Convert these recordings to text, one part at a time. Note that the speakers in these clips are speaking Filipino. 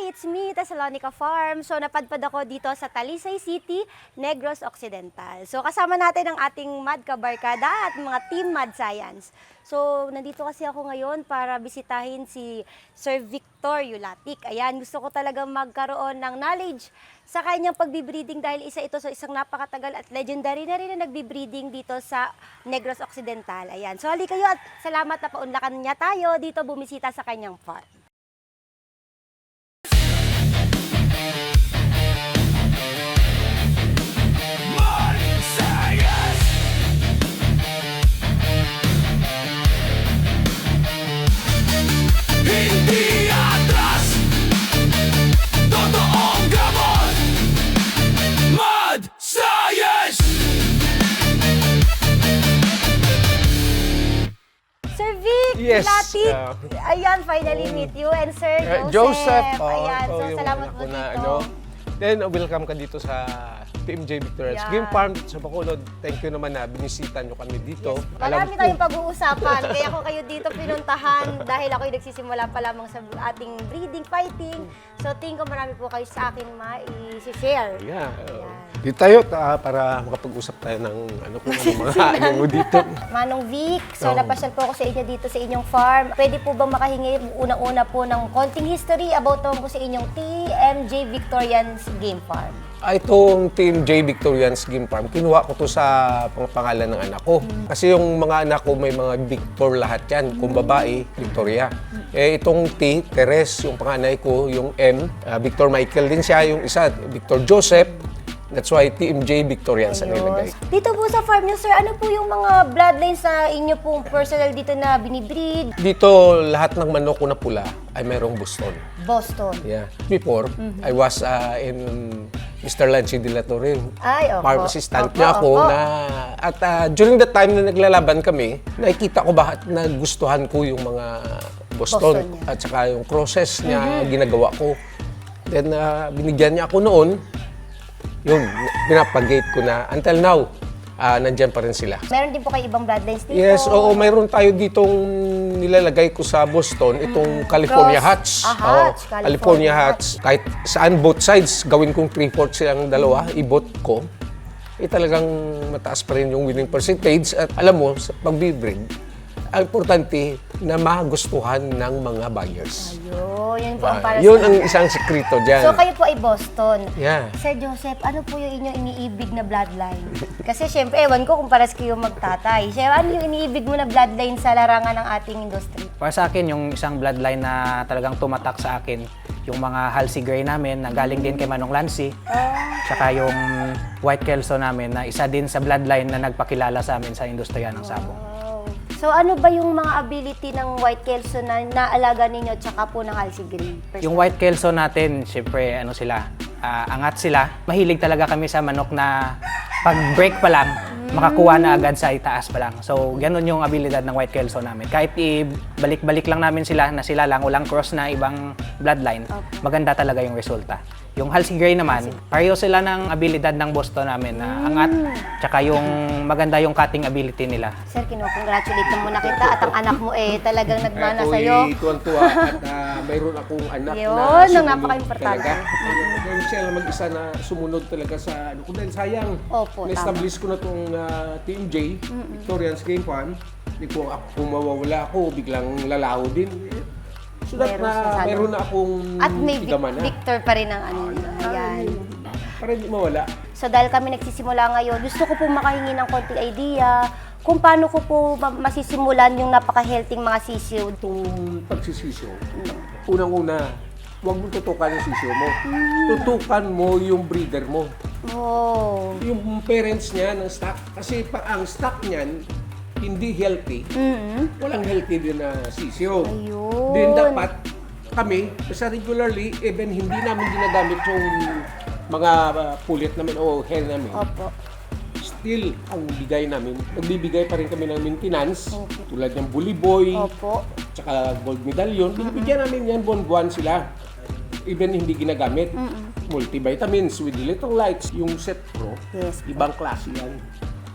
It's me, Thessalonica Farm. So, napadpad ako dito sa Talisay City, Negros Occidental. So, kasama natin ang ating Mad Kabarkada at mga Team Mad Science. So, nandito kasi ako ngayon para bisitahin si Sir Victor Yulatic. Ayan, gusto ko talagang magkaroon ng knowledge sa kanyang pagbibreeding dahil isa ito sa isang napakatagal at legendary na rin na nagbibreeding dito sa Negros Occidental. Ayan, so hali kayo at salamat na paunlakan niya tayo dito bumisita sa kanyang farm. Hindi atras, totoong gamot, Mad Science! Sir Vic, Yes, Yulatic. Ayan, finally meet you. And Sir Joseph. Ayan, so yung salamat anak po ko na, dito. Then, welcome ka dito sa TMJ Victoria's Yeah. Game Farm sa Bacolod. Thank you naman na binisita nyo kami dito. Marami tayong pag-uusapan, kaya ko kayo dito pinuntahan dahil ako'y nagsisimula pa lamang sa ating breeding, fighting. So, tingin ko marami po kayo sa akin ma-i-share. Yeah. Dito tayo para makapag-usap tayo ng kung ano mga ano mo dito. Manong Vic, so napasyal po ako sa inyo dito sa inyong farm. Pwede po bang makahingi unang-una po ng konting history about naman po sa inyong TMJ Victorians Game Farm? Itong Team J Victorians Game Farm, kinuha ko to sa pangalan ng anak ko. Kasi yung mga anak ko may mga Victor lahat yan. Kung babae, Victoria. Itong T, Teres, yung panganay ko, yung M, Victor Michael din siya, yung isa, Victor Joseph. That's why Team J Victorians ang nilagay. Dito po sa farm niyo, sir, ano po yung mga bloodlines na inyo pong personal dito na binibreed? Dito, lahat ng manok ko na pula ay mayroong Boston. Boston. Yeah. Before, I was in Mr. Lanchi de la Torre. Ay, opo. Farm assistant Opo, niya ako opo. at during the time na naglalaban kami, nakikita ko bakit nagustuhan ko yung mga Boston, Boston niya. at saka yung crosses niya ginagawa ko. Then binigyan niya ako noon. Yun, pinapag-gate ko na. Until now, nandyan pa rin sila. Meron din po kayo ibang bloodlines dito? Yes, oo, mayroon tayo ditong nilalagay ko sa Boston, itong California Cross. Hats. Hatch, Oo, California California Hats. Kahit saan, both sides, gawin kong 3/4 silang dalawa, ibot ko. Talagang mataas pa rin yung winning percentage. At alam mo, sa pagbibreed, ang importante na magustuhan ng mga buyers. Ayun, yun po ang para Yun sa ang isang sekreto dyan. So kayo po ay Boston. Yeah. Sir Joseph, ano po yung inyong iniibig na bloodline? Kasi syempre, ewan ko kung paras kayo magtatay. Syempre, ano yung iniibig mo na bloodline sa larangan ng ating industry? Para sa akin, yung isang bloodline na talagang tumatak sa akin, yung mga Halsey Gray namin na galing din kay Manong Lancy, tsaka yung White Kelso namin na isa din sa bloodline na nagpakilala sa amin sa industriya ng sabong. So ano ba yung mga ability ng White Kelso na naalaga ninyo tsaka po ng Halsey Gray? Yung White Kelso natin, syempre, angat sila. Mahilig talaga kami sa manok na pag-break pa lang, makakuha na agad sa itaas pa lang. So, ganun yung abilidad ng White Kelso namin. Kahit ibalik-balik lang namin sila, na sila lang, walang cross na ibang bloodline, maganda talaga yung resulta. Yung Halsey Gray naman, pareho sila ng abilidad ng Boston namin na angat, tsaka yung maganda yung cutting ability nila. Sir, congratulate mo muna kita at ang anak mo talagang nagmana sa'yo. Tuwan-tuwa at mayroon akong anak Yun, na ang sumunod napaka-importante. talaga. Dahil siya lang mag-isa na sumunod talaga sa ano ko. Dahil sayang, Opo, na-establish ko na itong Team J, Victorians Game Farm. Hindi ko kung mawawala ako, biglang lalaho din. So that mayroon na akong At may tigamana. Victor pa rin ang ano niya. Ayan. Para hindi mawala. So dahil kami nagsisimula ngayon, gusto ko po makahingi ng konting idea kung paano ko po masisimulan yung napaka-healthy mga sisiw. Itong pagsisisyo, unang-una, huwag mo tutukan yung sisyo mo. Tutukan mo yung breeder mo. Oh. Yung parents niya ng stock. Kasi ang stock niyan, hindi healthy. Walang healthy din na sisyo. Ayun. Then dapat kami, basta regularly, even hindi namin ginagamit yung mga pulit namin o hair namin. Opo. Still, ang bigay namin, nagbibigay pa rin kami ng maintenance, tulad ng Bully Boy, Opo. tsaka Gold Medallion. Binibigyan namin yan, buwan-buwan sila. Even hindi ginagamit. Multivitamins with electrolytes. Yung Set Pro, Yes. ibang klase yan.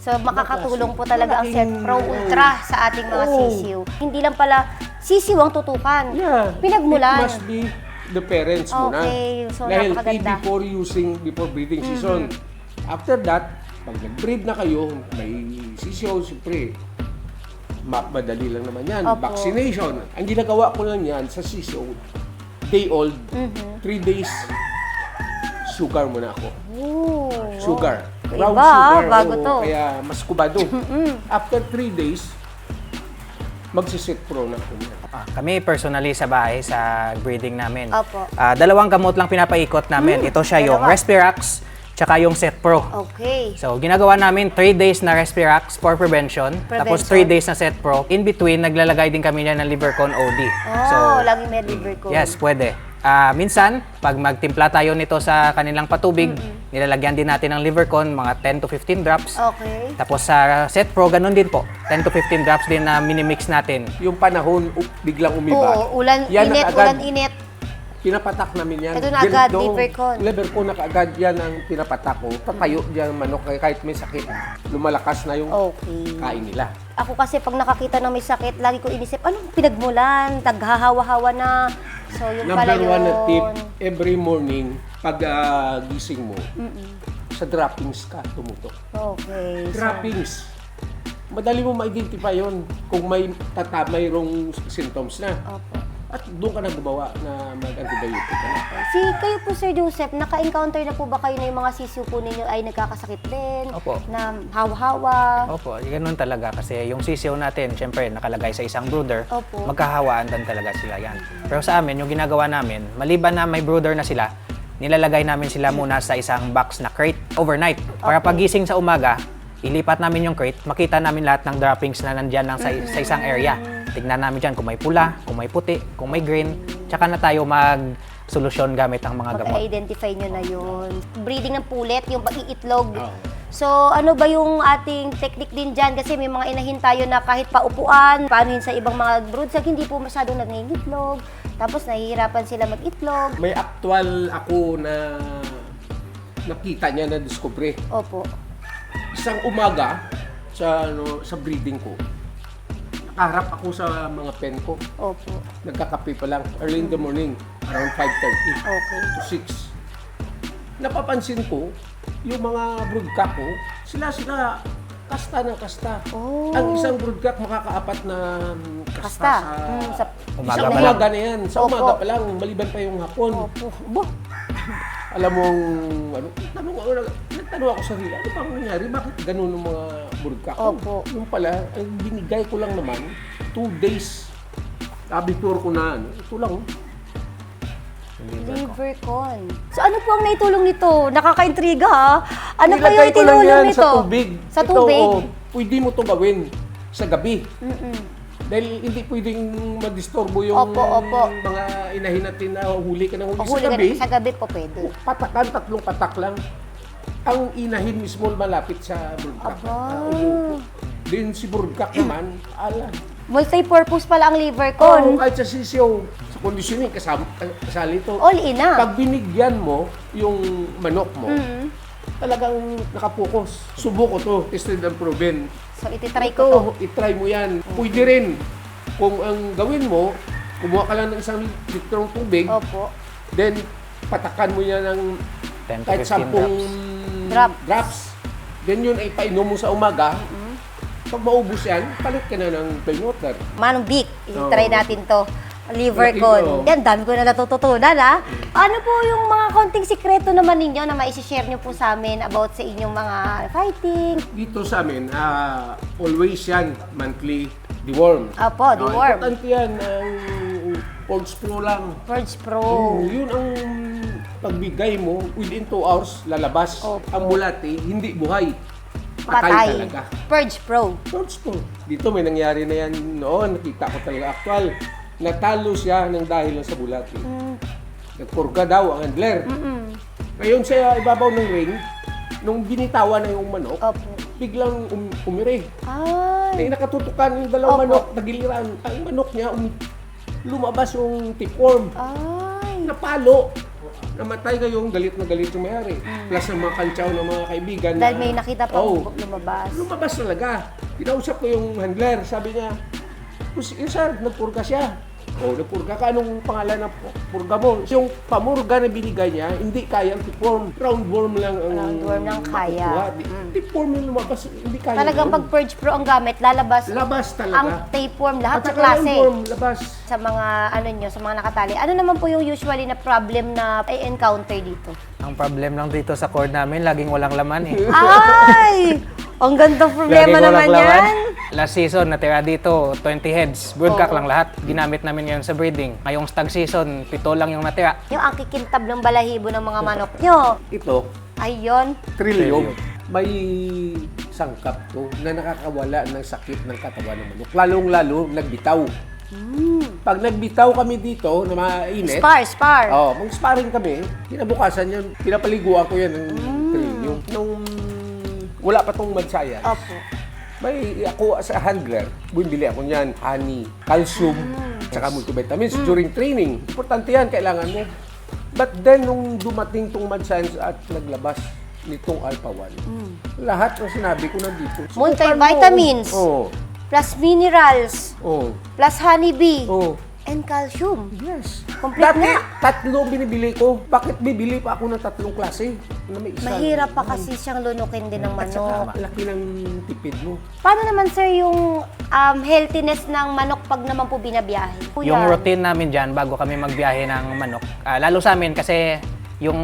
So makakatulong po talaga ang Set Pro Ultra sa ating mga sisiw. Hindi lang pala sisiw ang tutukan. Yeah. Pinagmulan. It must be the parents muna. Okay, so Dahil napakaganda. before breeding season. After that, pag nag-breed na kayo, may sisyo, siyempre, madali lang naman yan. Opo. Vaccination. Ang ginagawa ko lang yan sa sisyo, day old, 3 days, sugar muna ako. Ooh. Sugar. Iba, Brown sugar. bago oo, to. Kaya mas kubado. After 3 days, magsisit pro na ako niya. Kami personally sa bahay, sa breeding namin. Opo. Dalawang gamot lang pinapaikot namin. Ito siya yung dalawa. Respirax, tsaka yung Set Pro. Okay. So, ginagawa namin 3 days na Respirax for prevention, tapos 3 days na Set Pro. In between, naglalagay din kami niyan ng Livercon OD. Oh, lagi may liver ko. Yes, pwede. Minsan, pag magtimpla tayo nito sa kanilang patubig, nilalagyan din natin ng Livercon, mga 10 to 15 drops. Okay. Tapos sa Set Pro, ganun din po. 10 to 15 drops din na minimix natin. Yung panahon, biglang umiba. Oo, ulan Yan init, ang agad. ulan init. Pinapatak namin yan. Ito na agad, Ganito, Livercon. Livercon na kaagad yan ang pinapatak ko. Tatayo dyan ang manok kahit may sakit. Lumalakas na yung Okay. kain nila. Ako kasi pag nakakita na may sakit, lagi ko inisip, anong pinagmulan? Taghahawa-hawa na. So, yung pala Number yun. one na tip, every morning, pag gising mo, sa droppings ka tumutok. Okay. So, Droppings. Madali mo ma-identify yun kung mayroong symptoms na. opo. At doon ka na gumawa na mag-antibiotic ka na. Kayo po, Sir Joseph, naka-encounter na po ba kayo na yung mga sisiyo po ninyo ay nagkakasakit din? Opo. Na hawa-hawa? Opo, ganun talaga kasi yung sisiw natin, syempre nakalagay sa isang brooder, Opo. magkahawaan din talaga sila yan. Pero sa amin, yung ginagawa namin, maliban na may brooder na sila, nilalagay namin sila muna sa isang box na crate overnight. Para pagising sa umaga, ilipat namin yung crate, makita namin lahat ng droppings na nandyan lang sa isang area. Tignan namin dyan kung may pula, kung may puti, kung may green, tsaka na tayo mag-solusyon gamit ang mga gamot. Mag-identify nyo na yun. Breeding ng pulet, yung pag-iitlog. Oo. So, ano ba yung ating technique din dyan? Kasi may mga inahin tayo na kahit paupuan, paano yun sa ibang mga broodsag, hindi po masyadong nangingitlog. Tapos nahihirapan sila mag-itlog. May actual ako na nakita niya na discovery. Opo. Isang umaga sa breeding ko, nakaharap ako sa mga pen ko. Opo. Nagkakape pa lang, early in the morning, around 5:30 Okay. to 6. Napapansin ko, yung mga broodcock ko, sila kasta ng kasta. Oh. Ang isang broodcock makakaapat na kasta, Kasta. sa Umaga isang pa lang. umaga na yan. Sa Opo. umaga pa lang, maliban pa yung hapon. Opo. Bo. Alam mong, nagtanong ako sa sarili, ano bang nangyari? Bakit ganun ang mga broodcock ko? Opo. Yung pala, ang binigay ko lang naman, 2 days before ko na, ito lang. Livercon. So, ano po ang naitulong nito? Nakaka-intriga ha? Ano po Nilagay yung ko lang tinulong yan nito? sa tubig. Sa Ito, tubig? pwede mo to gawin sa gabi. Dahil hindi pwedeng madisturbo yung Opo. mga inahin natin na huli ka ng huli O, sa huli ka gabi. na- sa gabi po pwede. Patakan, 3 patak lang. Ang inahin mismo malapit sa broodcock. Aba. Din si broodcock naman, Multi-purpose pala ang kung Livercon. kahit sa sisyo, sa conditioning, kasali ito. All in na. Pag binigyan mo yung manok mo, talagang nakapokus. Subo ko to, tested and proven. So, ititry ko to. Ito, itry mo yan. Pwede rin. Kung ang gawin mo, kumuha ka lang ng 1 litrong tubig, Opo. then patakan mo yan ng 10 to kahit 15 10 drops. drops. Then yun ay painom mo sa umaga. Pag maubos yan, palit ka na ng plain water. Manong Vic, itry Oo. natin to. Livercon. Malaki, Yan, dami ko na natututunan ha. Ano po yung mga konting sikreto naman ninyo na maisishare nyo po sa amin about sa inyong mga fighting? Dito sa amin, always yan, monthly deworm. Apo, deworm. Importante yan, ang Pulse Pro lang. Purge Pro. Yun ang pagbigay mo, within 2 hours, lalabas. Opo. Ang bulati, hindi buhay. Patay. Talaga. Purge Pro. Pulse Pro. Dito may nangyari na yan noon, nakita ko talaga actual. Natalo siya ng dahil lang sa bulati. Nagpurga daw ang handler. Ngayon sa ibabaw ng ring, nung binitawan na yung manok, Opo. biglang umiri. Ay. Nakatutukan yung dalawang Opo. manok, nagiliran. Ang manok niya, lumabas yung tapeworm. Ay. Napalo. Namatay kayong galit na galit yung mayari. Plus ang mga kantsaw ng mga kaibigan. Dahil may nakita pa Oo. lumabas. Lumabas talaga. Kinausap ko yung handler. Sabi niya, sir, nagpurga siya. O, nagpurga ka. Anong pangalan ng purga mo? Yung pamurga na binigay niya, hindi kayang tipworm. Roundworm lang ang Roundworm lang kaya. makukuha. Tipworm yung lumabas, hindi kaya. Talagang yun. pag Purge Pro ang gamit, lalabas Labas talaga. ang tapeworm, lahat At ng saka klase. roundworm, labas. Sa mga ano nyo, sa mga nakatali. Ano naman po yung usually na problem na i-encounter dito? Ang problem lang dito sa cord namin, laging walang laman eh. Ay! Ang ganda problema Laging naman walang laman. yan. Last season, natira dito, 20 heads. Broodcock lang lahat. Ginamit namin ngayon sa breeding. Ngayong stag season, 7 lang yung natira. Yung ang kikintab ng balahibo ng mga manok nyo. Ito, Ayun. trillium. May sangkap to na nakakawala ng sakit ng katawan ng manok. Lalong-lalo, nagbitaw. Pag nagbitaw kami dito na mainit, Spar. mag-sparring kami, kinabukasan yun, pinapaliguan ko yan ng trillium. Nung wala pa tong madsaya, Opo. may ako sa handler, bumili ako niyan, honey, calcium, saka multivitamins during training. Importante yan, kailangan mo. But then, nung dumating tong Mad Science at naglabas nitong Alpha 1, lahat ng sinabi ko nandito. Multivitamins. Oo. Plus minerals. Oo. Plus honeybee. Oo. And calcium. Yes. Complete Dati, na. 3 binibili ko. Bakit bibili pa ako ng 3 klase? Na may isa. Mahirap pa kasi siyang lunukin din ng At saka, manok. laki ng tipid mo. Paano naman sir yung healthiness ng manok pag naman po binabiyahe? Kuya, Yung routine namin dyan, bago kami magbiyahe ng manok, lalo sa amin kasi yung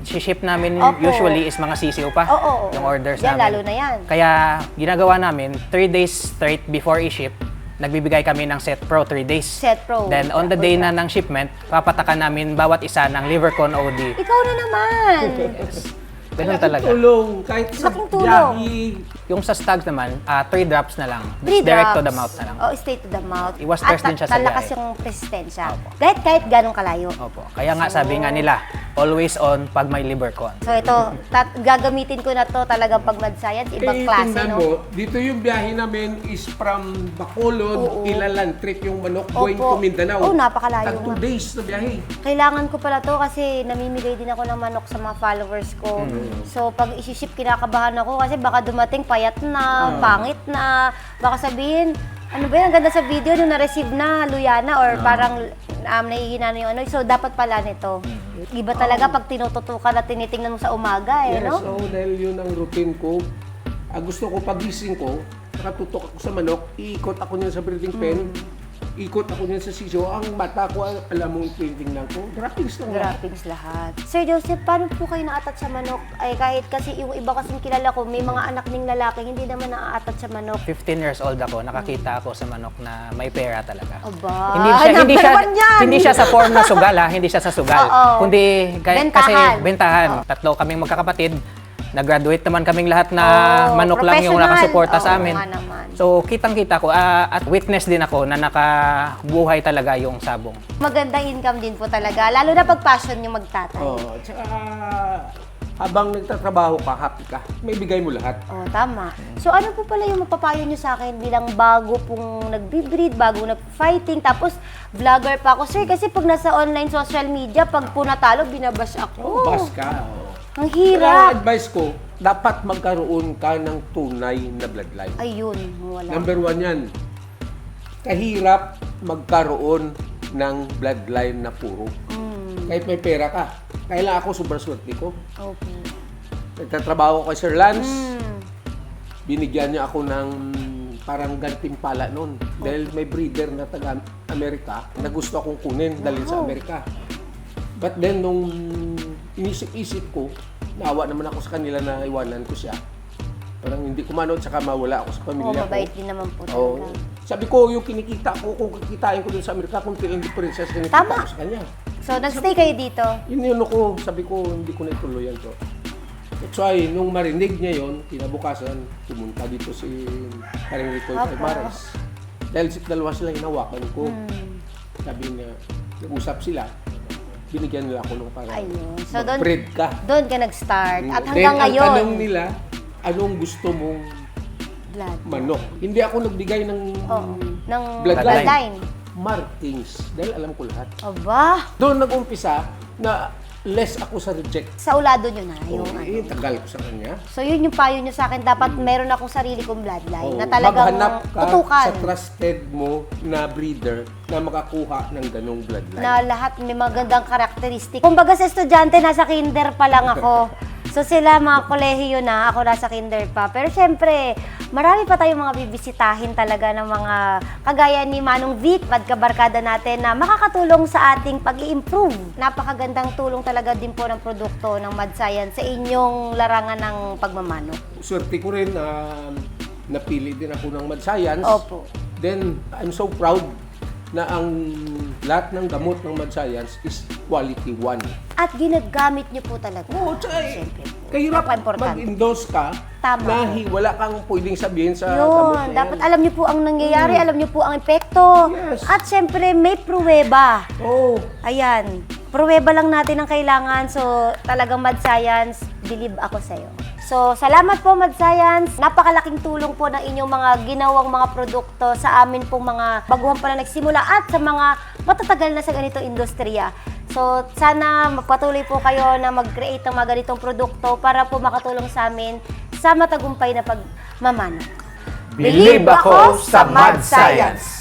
ship namin Opo. usually is mga sisiw pa. Oo. Yung orders Yan, namin. lalo na yan. Kaya ginagawa namin, 3 days straight before i-ship, nagbibigay kami ng Set Pro 3 days. Set Pro. Then on the day na ng shipment, papatakan namin bawat isa ng Livercon OD. Ikaw na naman. Ganun Malaking talaga. tulong. Kahit sa Laking tulong. biyahe. Yung sa stags naman, 3 drops na lang. 3 Direct to drops. the mouth na lang. Oh, straight to the mouth. Iwas stress din siya sa talakas biyahe. yung resistensya. Opo. Kahit ganong kalayo. Opo. Kaya nga sabi nga nila, always on pag may Livercon. So ito, gagamitin ko na to talagang pag Mad Science, ibang klase, tingnan no? mo, dito yung biyahe namin is from Bacolod, Oo. Ilalan, trip yung manok going Opo. to Mindanao. Oh, napakalayo Tag 2 nga. days na biyahe. Kailangan ko pala to kasi namimigay din ako ng manok sa mga followers ko. So pag isi-ship, kinakabahan ako kasi baka dumating payat na, pangit na. Baka sabihin, ano ba yan, ang ganda sa video nung na-receive na, Luyana, or parang nahihina na yung ano. So dapat pala nito. Iba talaga pag tinututukan at tinitingnan mo sa umaga, eh, Yes, no? so dahil yun ang routine ko. Gusto ko pagising ko, nakatutok ako sa manok, iikot ako niyan sa breeding pen, ikot ako niyan sa sisyo. Ang mata ko, alam mo yung painting lang ko, droppings lang. Droppings lahat. Sir Joseph, paano po kayo na-attach sa manok? Ay kahit kasi yung iba kasing kilala ko, may mga anak ning lalaki, hindi naman na-attach sa manok. 15 years old ako, nakakita ako sa manok na may pera talaga. Aba, Hindi siya number one yan! hindi siya sa form na sugal hindi siya sa sugal. Oo. Kundi kasi Bentahan. bentahan. Tatlo kaming magkakapatid. Nag-graduate naman kaming lahat na Oo, manok lang yung professional. nakasuporta sa Oo amin. nga naman. So kitang-kita ko at witness din ako na nakabuhay talaga yung sabong. Magandang income din po talaga, lalo na pag passion yung magtatay. At saka habang nagtatrabaho ka, happy ka, may bigay mo lahat. Oh, tama. So ano po pala yung mapapayo nyo sa akin bilang bago pong nagbe-breed, bago nag-fighting, tapos vlogger pa ako. Sir, kasi pag nasa online social media, pag po natalo, binabash ako. Bas ka. Ang Kaya hirap. advice ko, dapat magkaroon ka ng tunay na bloodline. Ayun, wala. Number 1 yan. Kahirap magkaroon ng bloodline na puro. Kahit may pera ka. Kailan ako sobrang swerte ko. Okay. Nagtatrabaho ko kay Sir Lance. Binigyan niya ako ng parang gantimpala noon. Dahil may breeder na taga-Amerika na gusto akong kunin dalhin sa Amerika. But then, nung inisip-isip ko, naawa naman ako sa kanila na iwanan ko siya. Parang hindi ko manood, saka mawala ako sa Oh, pamilya ko. mabait din naman po Oo. talaga. Sabi ko, yung kinikita ko, kung kikitain ko dun sa Amerika, kung ilang diferensya sa kinikita Tama. ko sa kanya. So, nagstay kayo dito? Yun yun ako, sabi ko, hindi ko na ituloyan to. That's why, nung marinig niya yon, kinabukasan, pumunta dito si Paring Rico Apo. Almares. Dahil dalawa sila hinawakan ko. Sabi niya, nag-usap sila, binigyan nila ako ng parang Ayun. So, mag-breed ka. doon ka nag-start. At Then, hanggang ngayon, ang tanong nila, anong gusto mong blood. manok? Hindi ako nagbigay ng Oo. Ng Bloodline. bloodline. markings, dahil alam ko lahat. Aba, Doon nag-umpisa na less ako sa reject. Sa ulado nyo na. Yung, Tagal ko sa kanya. So yun yung payo nyo sa akin, dapat meron akong sarili kong bloodline Oo, na talagang maghanap ka tutukan. sa trusted mo na breeder na makakuha ng ganong bloodline. Na lahat may magandang karakteristik. Kumbaga sa estudyante, nasa kinder pa lang ako. So sila mga kolehiyo na, ako nasa kinder pa. Pero syempre, marami pa tayong mga bibisitahin talaga ng mga kagaya ni Manong Vic, madkabarkada natin na makakatulong sa ating pag-i-improve. Napakagandang tulong talaga din po ng produkto ng Mad Science sa inyong larangan ng pagmamano. Swerte ko rin na napili din ako ng Mad Science. Opo. Then, I'm so proud na ang lahat ng gamot ng Mad Science is quality one. At ginagamit niyo po talaga. Oo, tsaka Siyempre. kahirap Napaka-importante. mag-endorse ka Tama na po. wala kang pwedeng sabihin sa gamot Yun, na dapat yan. alam niyo po ang nangyayari, alam niyo po ang epekto. Yes. At syempre, may pruweba. Oo. Ayan, pruweba lang natin ang kailangan. So, talagang Mad Science, believe ako sa'yo. So, salamat po Mad Science. Napakalaking tulong po ng inyong mga ginawang mga produkto sa amin pong mga baguhan pa lang nagsimula at sa mga matatagal na sa ganitong industriya. So, sana magpatuloy po kayo na mag-create ng mga ganitong produkto para po makatulong sa amin sa matagumpay na pagmamano. Believe ako sa Mad Science.